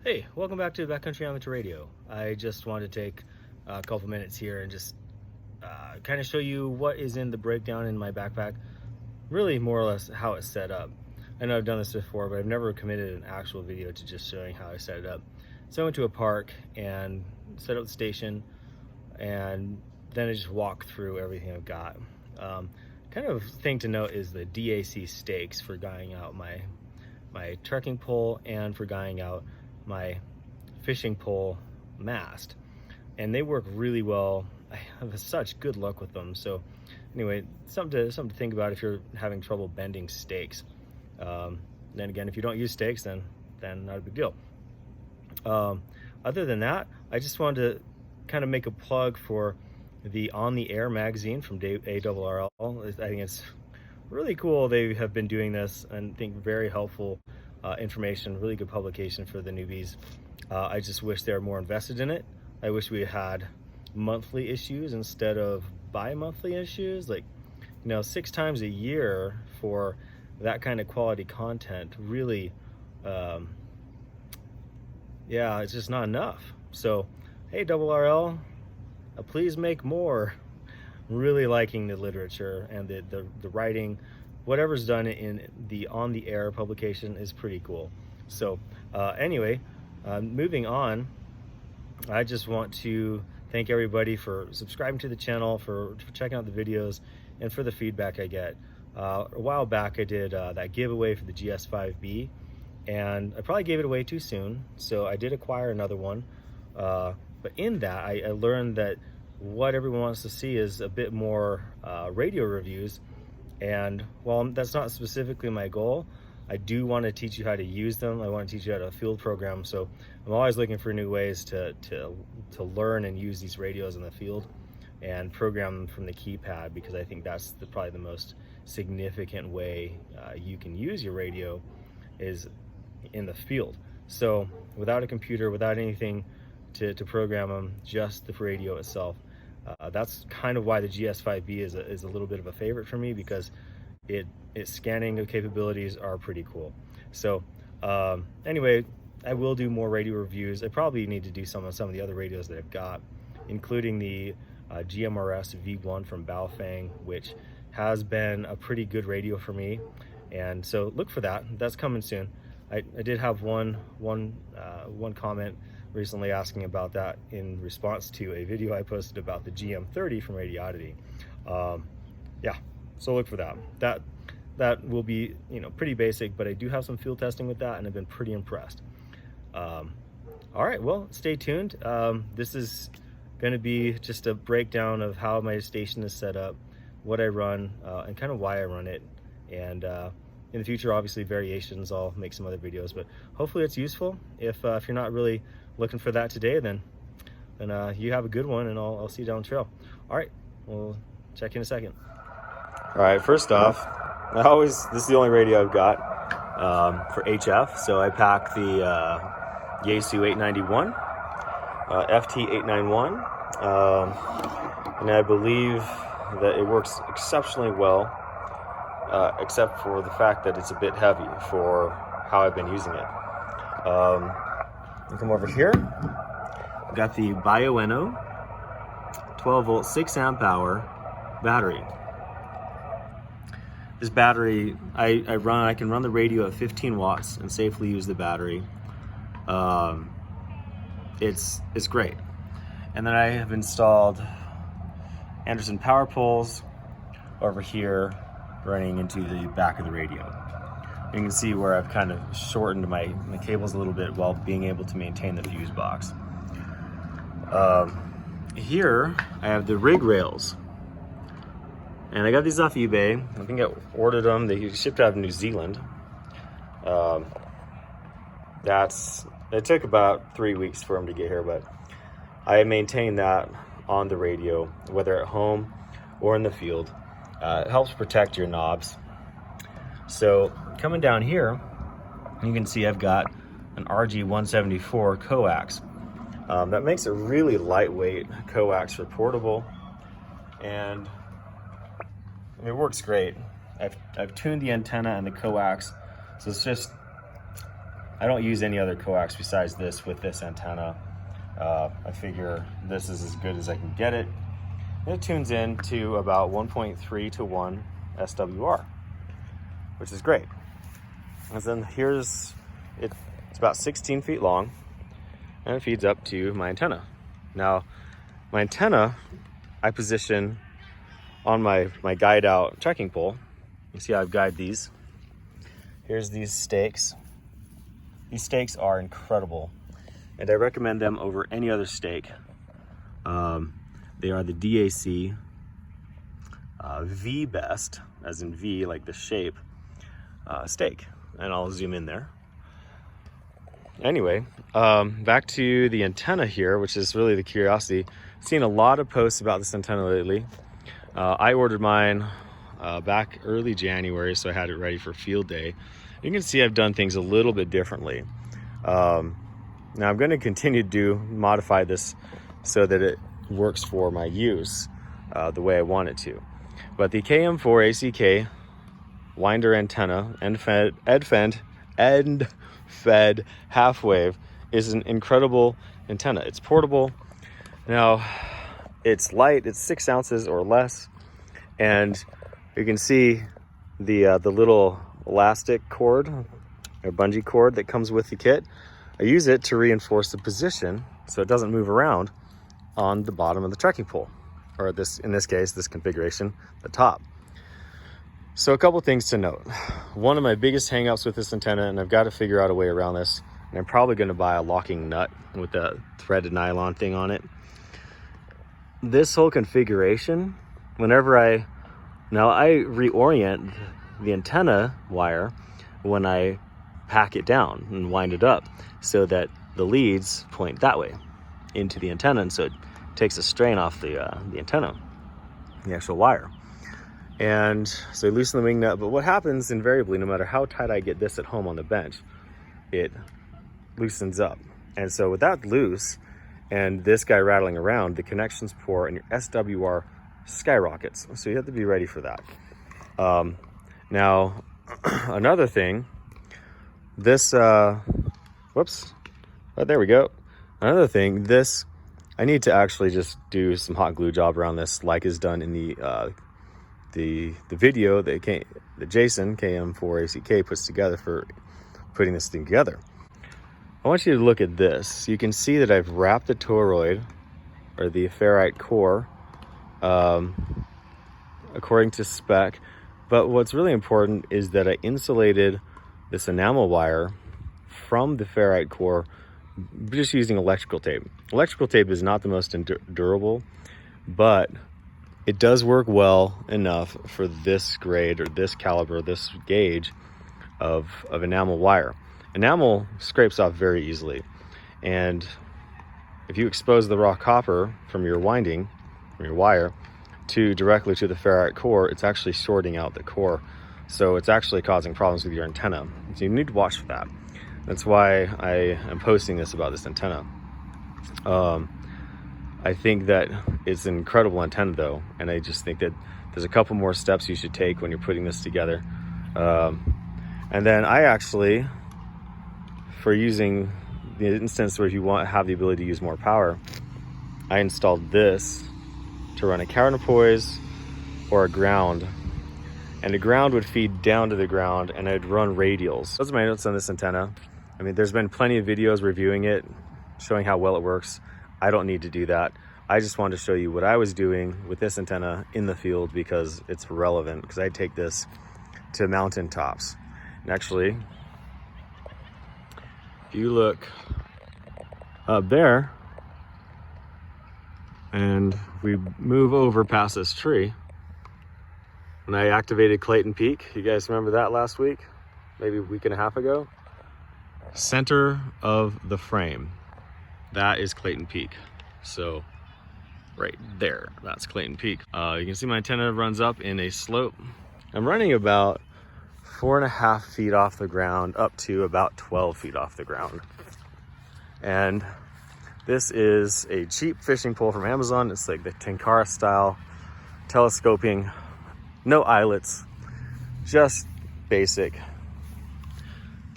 Hey, welcome back to Backcountry Amateur Radio. I just wanted to take a couple minutes here and just kind of show you what is in the breakdown in my backpack, really more or less how it's set up. I know I've done this before, but I've never committed an actual video to just showing how I set it up. So I went to a park and set up the station, and then I just walked through everything I've got. Kind of thing to note is the DAC stakes for guying out my trekking pole and for guying out my fishing pole mast, and they work really well. I have such good luck with them. So anyway, something to think about if you're having trouble bending stakes. Then again, if you don't use stakes, then not a big deal. Other than that, I just wanted to kind of make a plug for the On the Air magazine from ARRL. I think it's really cool. They have been doing this and I think very helpful information, really good publication for the newbies. I just wish they were more invested in it. I wish we had monthly issues instead of bi-monthly issues, like 6 times a year for that kind of quality content. Really, yeah, it's just not enough. So hey, RRL, please make more. Really liking the literature and the writing. Whatever's done in the On the Air publication is pretty cool. So anyway, moving on, I just want to thank everybody for subscribing to the channel, for checking out the videos, and for the feedback I get. A while back I did that giveaway for the GS5B, and I probably gave it away too soon, so I did acquire another one. But in that, I learned that what everyone wants to see is a bit more radio reviews. And while that's not specifically my goal, I do want to teach you how to use them. I want to teach you how to field program. So I'm always looking for new ways to learn and use these radios in the field and program them from the keypad, because I think that's probably the most significant way you can use your radio is in the field. So without a computer, without anything to program them, just the radio itself. That's kind of why the GS5B is a little bit of a favorite for me, because its scanning capabilities are pretty cool. So anyway, I will do more radio reviews. I probably need to do some of the other radios that I've got, including the GMRS V1 from Baofeng, which has been a pretty good radio for me. And so look for that. That's coming soon. I did have one comment recently asking about that in response to a video I posted about the GM30 from Radioddity. Yeah, so look for that. That will be pretty basic, but I do have some field testing with that and I've been pretty impressed. All right, well, stay tuned. This is going to be just a breakdown of how my station is set up, what I run, and kind of why I run it. And in the future, obviously, variations. I'll make some other videos, but hopefully it's useful. If you're not really looking for that today, then you have a good one, and I'll see you down the trail. All right, we'll check in a second. All right, first off, this is the only radio I've got for HF, so I pack the Yaesu 891, FT-891, and I believe that it works exceptionally well, except for the fact that it's a bit heavy for how I've been using it. Come over here. I've got the Bioenno 12 volt 6 amp hour battery. This battery, I can run the radio at 15 watts and safely use the battery. It's great. And then I have installed Anderson power poles over here running into the back of the radio. You can see where I've kind of shortened my cables a little bit while being able to maintain the fuse box. Here I have the rig rails, and I got these off eBay. I think I ordered them. They shipped out of New Zealand. It took about 3 weeks for them to get here, but I maintain that on the radio, whether at home or in the field. It helps protect your knobs. So coming down here, you can see I've got an RG174 coax. That makes a really lightweight coax for portable, and it works great. I've tuned the antenna and the coax, so it's just I don't use any other coax besides this with this antenna. I figure this is as good as I can get it. And it tunes in to about 1.3 to 1 SWR, which is great. And then here's, it's about 16 feet long, and it feeds up to my antenna. Now, my antenna, I position on my guide out trekking pole. You see how I've guided these. Here's these stakes. These stakes are incredible, and I recommend them over any other stake. They are the DAC V best, as in V, like the shape, stake. And I'll zoom in there. Anyway, back to the antenna here, which is really the curiosity. Seen a lot of posts about this antenna lately. I ordered mine back early January, so I had it ready for field day. You can see I've done things a little bit differently. Now I'm going to continue to modify this so that it works for my use the way I want it to. But the KM4ACK winder antenna, end fed half wave, is an incredible antenna. It's portable. Now it's light, it's 6 ounces or less, and you can see the little elastic cord or bungee cord that comes with the kit. I use it to reinforce the position so it doesn't move around on the bottom of the trekking pole, or this, in this case, this configuration, the top. So a couple things to note. One of my biggest hangups with this antenna, and I've got to figure out a way around this, and I'm probably going to buy a locking nut with the threaded nylon thing on it. This whole configuration, whenever I reorient the antenna wire when I pack it down and wind it up so that the leads point that way into the antenna, and so it takes a strain off the antenna, the actual wire. And so I loosen the wing nut, but what happens invariably, no matter how tight I get this at home on the bench, it loosens up. And so with that loose and this guy rattling around, the connection's poor and your SWR skyrockets. So you have to be ready for that. Now, another thing, this, whoops, oh, there we go. Another thing, this, I need to actually just do some hot glue job around this, like is done in the video that Jason, KM4ACK, puts together for putting this thing together. I want you to look at this. You can see that I've wrapped the toroid, or the ferrite core, according to spec. But what's really important is that I insulated this enamel wire from the ferrite core just using electrical tape. Electrical tape is not the most durable, but it does work well enough for this grade or this caliber, this gauge of enamel wire. Enamel scrapes off very easily, and if you expose the raw copper from your winding, from your wire, directly to the ferrite core, it's actually shorting out the core, so it's actually causing problems with your antenna. So you need to watch for that. That's why I am posting this about this antenna. I think that it's an incredible antenna though, and I just think that there's a couple more steps you should take when you're putting this together. And then I actually, for using the instance where you have the ability to use more power, I installed this to run a counterpoise or a ground, and the ground would feed down to the ground, and I'd run radials. Those are my notes on this antenna. I mean, there's been plenty of videos reviewing it, showing how well it works. I don't need to do that. I just wanted to show you what I was doing with this antenna in the field because it's relevant, because I take this to mountain tops. And actually, if you look up there and we move over past this tree, when I activated Clayton Peak, you guys remember that last week, maybe a week and a half ago? Center of the frame, that is Clayton Peak. So right there, that's Clayton Peak. You can see my antenna runs up in a slope. I'm running about 4.5 feet off the ground up to about 12 feet off the ground. And this is a cheap fishing pole from Amazon. It's like the Tenkara style, telescoping, no eyelets, just basic.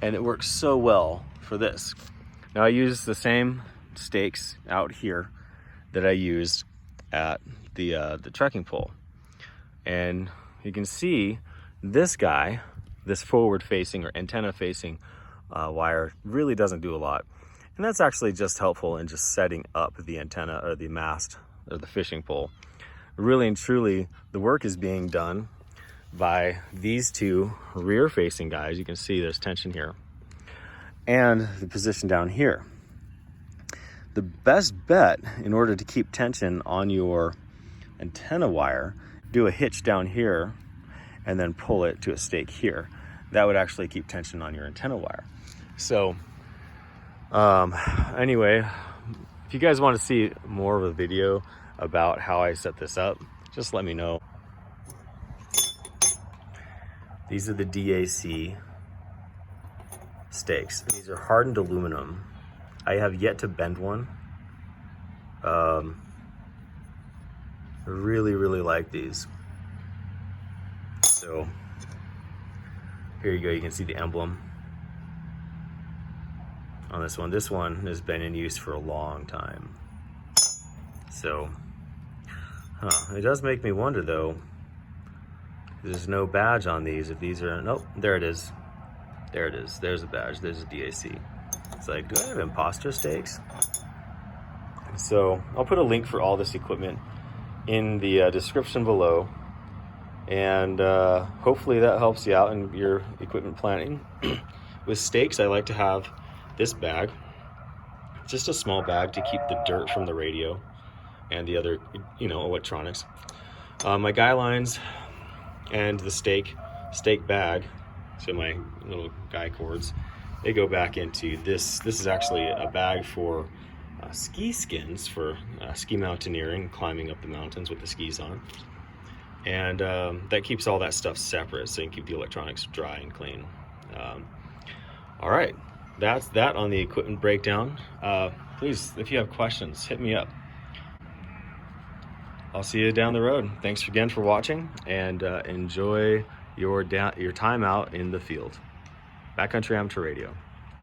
And it works so well for this. Now I use the same stakes out here that I used at the trekking pole. And you can see this guy, this forward facing or antenna facing wire really doesn't do a lot. And that's actually just helpful in just setting up the antenna or the mast or the fishing pole. Really and truly, the work is being done by these two rear facing guys. You can see there's tension here and the position down here. The best bet in order to keep tension on your antenna wire, do a hitch down here and then pull it to a stake here. That would actually keep tension on your antenna wire. So anyway, if you guys want to see more of a video about how I set this up, just let me know. These are the DAC stakes. These are hardened aluminum. I have yet to bend one. Really like these. So here you go, you can see the emblem on this one. This one has been in use for a long time. So, it does make me wonder though, there's no badge on these. If these are, nope, there it is. There it is, there's a badge, there's a DAC. It's like, do I have imposter stakes? So I'll put a link for all this equipment in the description below. And hopefully that helps you out in your equipment planning. With stakes, I like to have this bag, just a small bag to keep the dirt from the radio and the other, electronics. My guy lines and the stake bag, so my little guy cords, they go back into this. This is actually a bag for ski skins for ski mountaineering, climbing up the mountains with the skis on. And that keeps all that stuff separate so you can keep the electronics dry and clean. All right, that's that on the equipment breakdown. Please, if you have questions, hit me up. I'll see you down the road. Thanks again for watching, and enjoy your time out in the field. Backcountry Amateur Radio.